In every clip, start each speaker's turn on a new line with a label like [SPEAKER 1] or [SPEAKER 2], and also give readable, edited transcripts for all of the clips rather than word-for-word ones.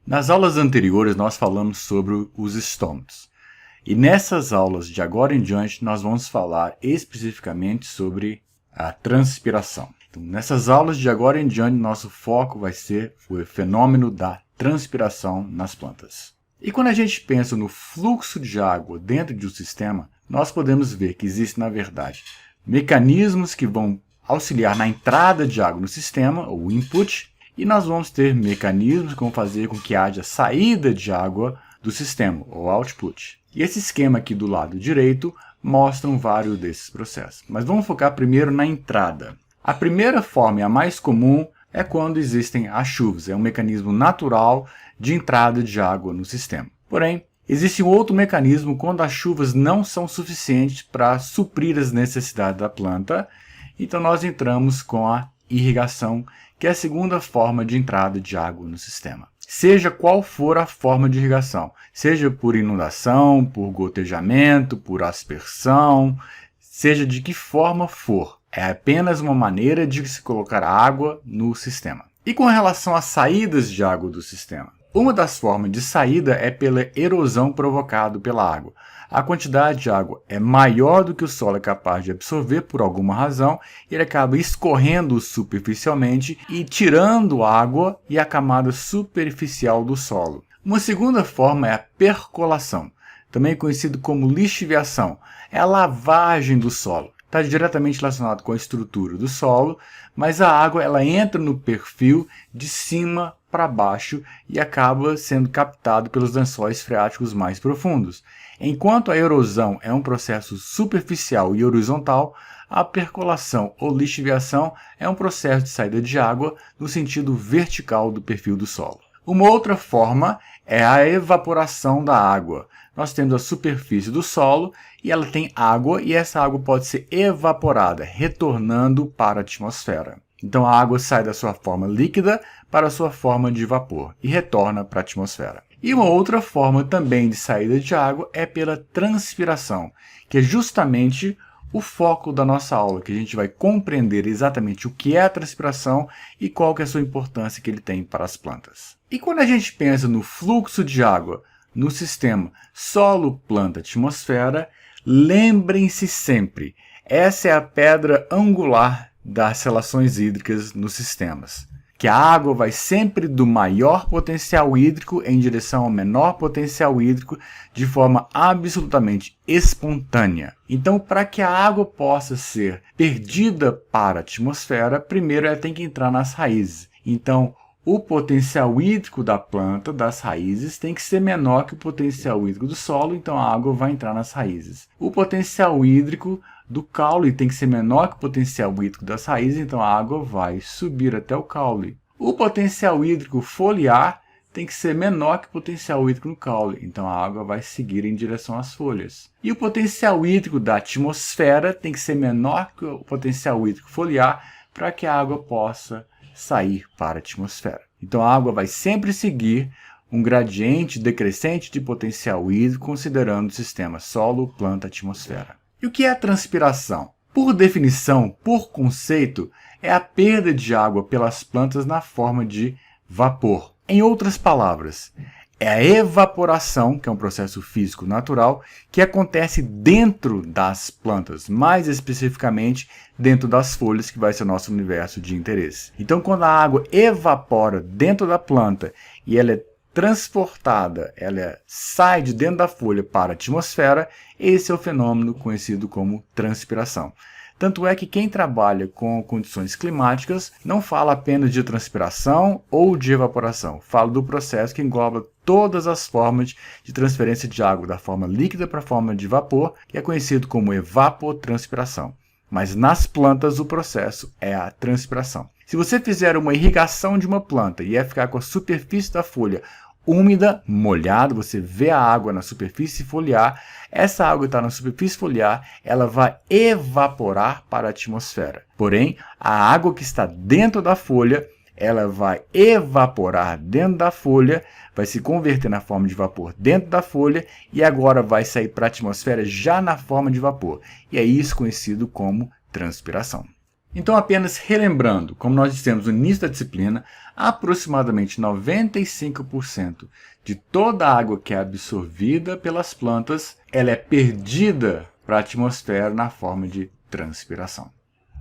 [SPEAKER 1] Nas aulas anteriores nós falamos sobre os estômatos. E nessas aulas de agora em diante nós vamos falar especificamente sobre a transpiração. Então, nessas aulas de agora em diante nosso foco vai ser o fenômeno da transpiração nas plantas. E quando a gente pensa no fluxo de água dentro de um sistema, nós podemos ver que existem, na verdade, mecanismos que vão auxiliar na entrada de água no sistema, ou input, e nós vamos ter mecanismos que vão fazer com que haja saída de água do sistema, ou output. E esse esquema aqui do lado direito mostra vários desses processos. Mas vamos focar primeiro na entrada. A primeira forma e a mais comum é quando existem as chuvas. É um mecanismo natural de entrada de água no sistema. Porém, existe um outro mecanismo quando as chuvas não são suficientes para suprir as necessidades da planta. Então nós entramos com a irrigação, que é a segunda forma de entrada de água no sistema. Seja qual for a forma de irrigação, seja por inundação, por gotejamento, por aspersão, seja de que forma for, é apenas uma maneira de se colocar água no sistema. E com relação às saídas de água do sistema? Uma das formas de saída é pela erosão provocada pela água. A quantidade de água é maior do que o solo é capaz de absorver por alguma razão, e ele acaba escorrendo superficialmente e tirando água e a camada superficial do solo. Uma segunda forma é a percolação, também conhecido como lixiviação. É a lavagem do solo. Está diretamente relacionado com a estrutura do solo, mas a água ela entra no perfil de cima para baixo e acaba sendo captado pelos lençóis freáticos mais profundos. Enquanto a erosão é um processo superficial e horizontal, a percolação ou lixiviação é um processo de saída de água no sentido vertical do perfil do solo. Uma outra forma é a evaporação da água. Nós temos a superfície do solo e ela tem água e essa água pode ser evaporada, retornando para a atmosfera. Então a água sai da sua forma líquida para a sua forma de vapor e retorna para a atmosfera. E uma outra forma também de saída de água é pela transpiração, que é justamente o foco da nossa aula, que a gente vai compreender exatamente o que é a transpiração e qual que é a sua importância que ele tem para as plantas. E quando a gente pensa no fluxo de água no sistema solo, planta, atmosfera, lembrem-se sempre, essa é a pedra angular das relações hídricas nos sistemas, que a água vai sempre do maior potencial hídrico em direção ao menor potencial hídrico de forma absolutamente espontânea. Então, para que a água possa ser perdida para a atmosfera, primeiro ela tem que entrar nas raízes. Então, o potencial hídrico da planta, das raízes, tem que ser menor que o potencial hídrico do solo, então a água vai entrar nas raízes. O potencial hídrico do caule tem que ser menor que o potencial hídrico das raízes, então a água vai subir até o caule. O potencial hídrico foliar tem que ser menor que o potencial hídrico no caule, então a água vai seguir em direção às folhas. E o potencial hídrico da atmosfera tem que ser menor que o potencial hídrico foliar para que a água possa sair para a atmosfera. Então a água vai sempre seguir um gradiente decrescente de potencial hídrico, considerando o sistema solo, planta, atmosfera. E o que é a transpiração? Por definição, por conceito, é a perda de água pelas plantas na forma de vapor. Em outras palavras, é a evaporação, que é um processo físico natural, que acontece dentro das plantas, mais especificamente dentro das folhas, que vai ser o nosso universo de interesse. Então, quando a água evapora dentro da planta e ela é transportada, ela sai de dentro da folha para a atmosfera, esse é o fenômeno conhecido como transpiração. Tanto é que quem trabalha com condições climáticas não fala apenas de transpiração ou de evaporação, fala do processo que engloba todas as formas de transferência de água da forma líquida para a forma de vapor, que é conhecido como evapotranspiração. Mas nas plantas o processo é a transpiração. Se você fizer uma irrigação de uma planta e ficar com a superfície da folha úmida, molhada, você vê a água na superfície foliar, essa água está na superfície foliar, ela vai evaporar para a atmosfera. Porém, a água que está dentro da folha, ela vai evaporar dentro da folha, vai se converter na forma de vapor dentro da folha e agora vai sair para a atmosfera já na forma de vapor. E é isso conhecido como transpiração. Então, apenas relembrando, como nós dissemos no início da disciplina, aproximadamente 95% de toda a água que é absorvida pelas plantas, ela é perdida para a atmosfera na forma de transpiração.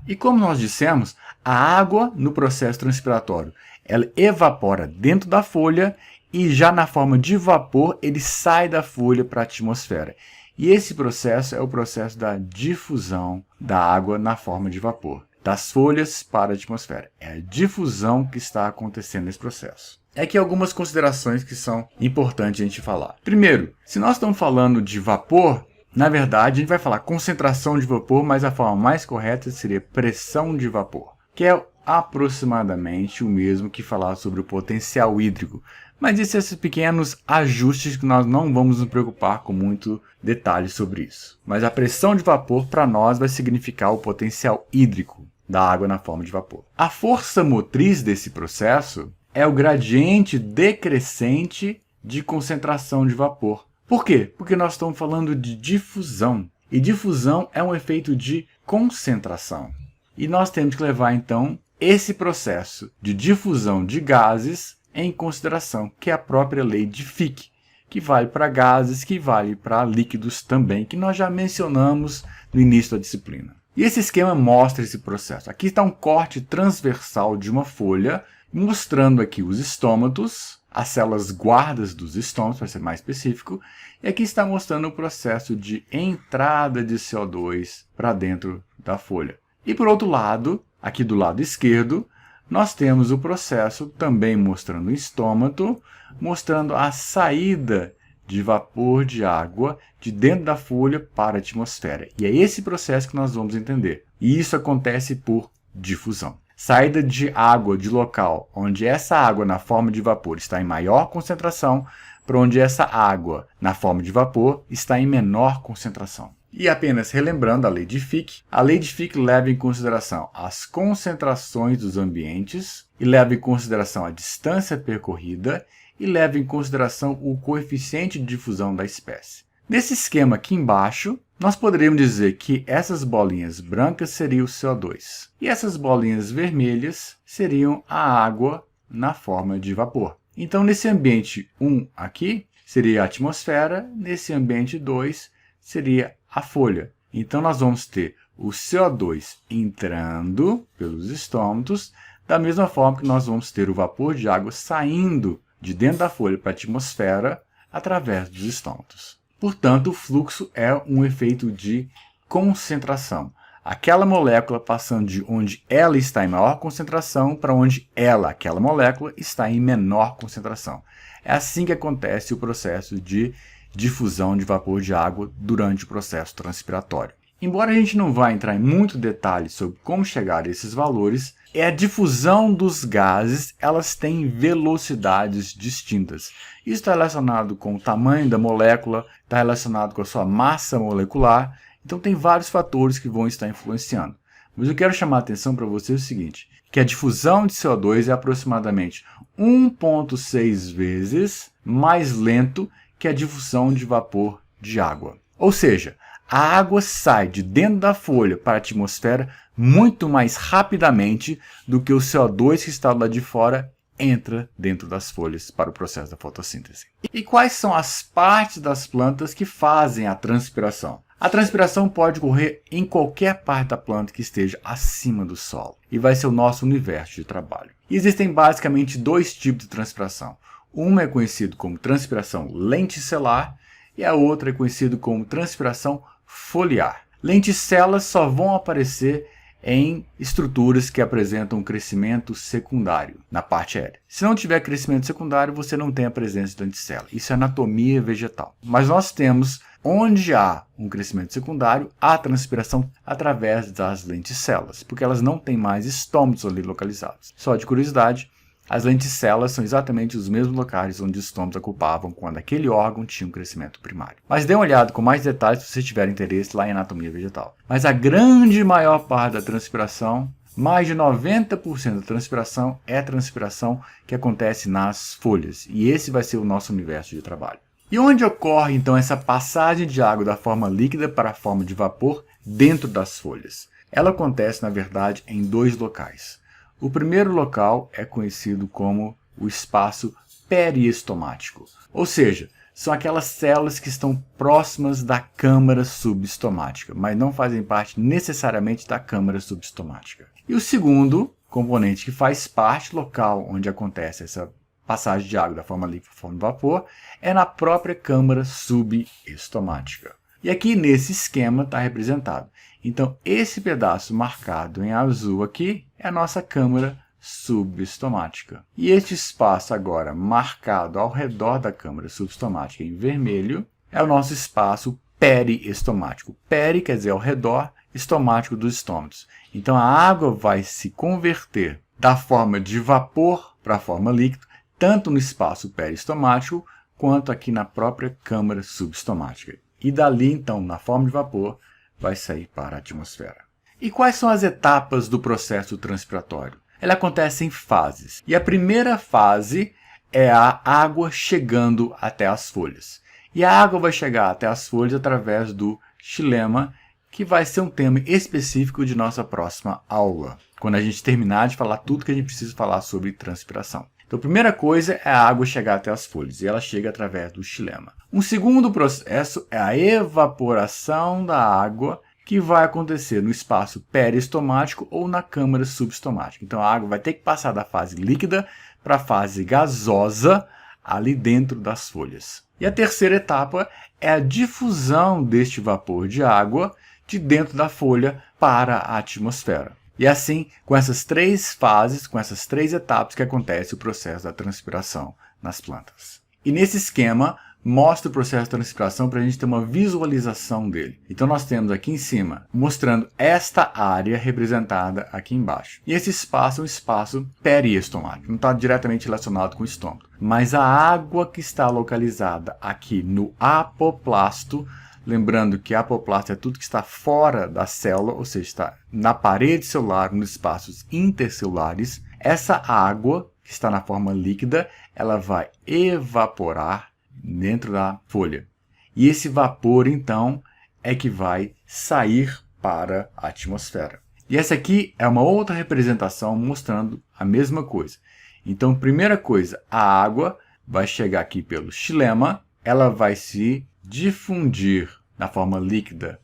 [SPEAKER 1] E como nós dissemos, a água no processo transpiratório, ela evapora dentro da folha e já na forma de vapor ele sai da folha para a atmosfera. E esse processo é o processo da difusão da água na forma de vapor, das folhas para a atmosfera. É a difusão que está acontecendo nesse processo. Aqui algumas considerações que são importantes a gente falar. Primeiro, se nós estamos falando de vapor, na verdade a gente vai falar concentração de vapor, mas a forma mais correta seria pressão de vapor, que é aproximadamente o mesmo que falar sobre o potencial hídrico. Mas esses pequenos ajustes que nós não vamos nos preocupar com muito detalhe sobre isso. Mas a pressão de vapor para nós vai significar o potencial hídrico da água na forma de vapor. A força motriz desse processo é o gradiente decrescente de concentração de vapor. Por quê? Porque nós estamos falando de difusão. E difusão é um efeito de concentração. E nós temos que levar, então, esse processo de difusão de gases em consideração, que é a própria lei de Fick, que vale para gases, que vale para líquidos também, que nós já mencionamos no início da disciplina. E esse esquema mostra esse processo. Aqui está um corte transversal de uma folha, mostrando aqui os estômatos, as células guardas dos estômatos, para ser mais específico, e aqui está mostrando o processo de entrada de CO2 para dentro da folha. E por outro lado, aqui do lado esquerdo, nós temos o processo também mostrando o estômato, mostrando a saída de vapor de água de dentro da folha para a atmosfera. E é esse processo que nós vamos entender. E isso acontece por difusão. Saída de água de local onde essa água na forma de vapor está em maior concentração para onde essa água na forma de vapor está em menor concentração. E apenas relembrando a lei de Fick leva em consideração as concentrações dos ambientes e leva em consideração a distância percorrida e leva em consideração o coeficiente de difusão da espécie. Nesse esquema aqui embaixo, nós poderíamos dizer que essas bolinhas brancas seriam o CO2 e essas bolinhas vermelhas seriam a água na forma de vapor. Então, nesse ambiente 1 aqui seria a atmosfera, nesse ambiente 2 seria a folha. Então, nós vamos ter o CO2 entrando pelos estômatos, da mesma forma que nós vamos ter o vapor de água saindo de dentro da folha para a atmosfera através dos estômatos. Portanto, o fluxo é um efeito de concentração. Aquela molécula passando de onde ela está em maior concentração para onde aquela molécula, está em menor concentração. É assim que acontece o processo de difusão de vapor de água durante o processo transpiratório. Embora a gente não vá entrar em muito detalhe sobre como chegar a esses valores, a difusão dos gases, elas têm velocidades distintas. Isso está relacionado com o tamanho da molécula, está relacionado com a sua massa molecular, então tem vários fatores que vão estar influenciando. Mas eu quero chamar a atenção para você o seguinte, que a difusão de CO2 é aproximadamente 1,6 vezes mais lento que a difusão de vapor de água. Ou seja, a água sai de dentro da folha para a atmosfera muito mais rapidamente do que o CO2 que está lá de fora entra dentro das folhas para o processo da fotossíntese. E quais são as partes das plantas que fazem a transpiração? A transpiração pode ocorrer em qualquer parte da planta que esteja acima do solo e vai ser o nosso universo de trabalho. E existem basicamente dois tipos de transpiração. Uma é conhecida como transpiração lenticelar e a outra é conhecida como transpiração foliar. Lenticelas só vão aparecer em estruturas que apresentam crescimento secundário na parte aérea. Se não tiver crescimento secundário, você não tem a presença de lenticela. Isso é anatomia vegetal. Mas nós temos, onde há um crescimento secundário, a transpiração através das lenticelas, porque elas não têm mais estômatos ali localizados. Só de curiosidade, as lenticelas são exatamente os mesmos locais onde os estômatos ocupavam quando aquele órgão tinha um crescimento primário. Mas dê uma olhada com mais detalhes se você tiver interesse lá em anatomia vegetal. Mas a grande maior parte da transpiração, mais de 90% da transpiração, é a transpiração que acontece nas folhas. E esse vai ser o nosso universo de trabalho. E onde ocorre então essa passagem de água da forma líquida para a forma de vapor dentro das folhas? ela acontece, na verdade, em dois locais. O primeiro local é conhecido como o espaço periestomático, ou seja, são aquelas células que estão próximas da câmara subestomática, mas não fazem parte necessariamente da câmara subestomática. E o segundo componente que faz parte do local onde acontece essa passagem de água da forma líquida para a forma de vapor é na própria câmara subestomática. E aqui nesse esquema está representado. Então, esse pedaço marcado em azul aqui é a nossa câmara subestomática. E este espaço agora marcado ao redor da câmara subestomática em vermelho é o nosso espaço periestomático. Peri quer dizer ao redor, estomático dos estômagos. Então, a água vai se converter da forma de vapor para a forma líquida, tanto no espaço periestomático quanto aqui na própria câmara subestomática. E dali, então, na forma de vapor, vai sair para a atmosfera. E quais são as etapas do processo transpiratório? Ele acontece em fases. E a primeira fase é a água chegando até as folhas. E a água vai chegar até as folhas através do xilema, que vai ser um tema específico de nossa próxima aula, quando a gente terminar de falar tudo que a gente precisa falar sobre transpiração. Então, a primeira coisa é a água chegar até as folhas, e ela chega através do xilema. Um segundo processo é a evaporação da água, que vai acontecer no espaço periestomático ou na câmara subestomática. Então, a água vai ter que passar da fase líquida para a fase gasosa ali dentro das folhas. E a terceira etapa é a difusão deste vapor de água de dentro da folha para a atmosfera. E assim, com essas três fases, com essas três etapas que acontece o processo da transpiração nas plantas. E nesse esquema, mostra o processo de transpiração para a gente ter uma visualização dele. Então nós temos aqui em cima, mostrando esta área representada aqui embaixo. E esse espaço é um espaço periestomático, não está diretamente relacionado com o estômago. Mas a água que está localizada aqui no apoplasto, lembrando que apoplasto é tudo que está fora da célula, ou seja, está na parede celular, nos espaços intercelulares, essa água que está na forma líquida, ela vai evaporar dentro da folha. E esse vapor, então, é que vai sair para a atmosfera. E essa aqui é uma outra representação mostrando a mesma coisa. Então, primeira coisa, a água vai chegar aqui pelo xilema, ela vai se difundir na forma líquida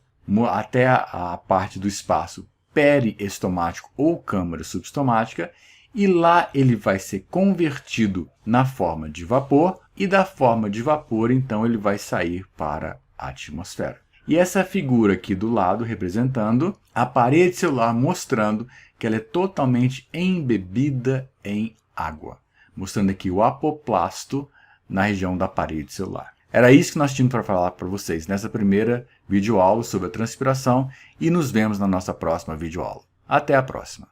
[SPEAKER 1] até a parte do espaço periestomático ou câmara subestomática, e lá ele vai ser convertido na forma de vapor, e da forma de vapor, então, ele vai sair para a atmosfera. E essa figura aqui do lado representando a parede celular, mostrando que ela é totalmente embebida em água, mostrando aqui o apoplasto na região da parede celular. Era isso que nós tínhamos para falar para vocês nessa primeira videoaula sobre a transpiração, e nos vemos na nossa próxima videoaula. Até a próxima!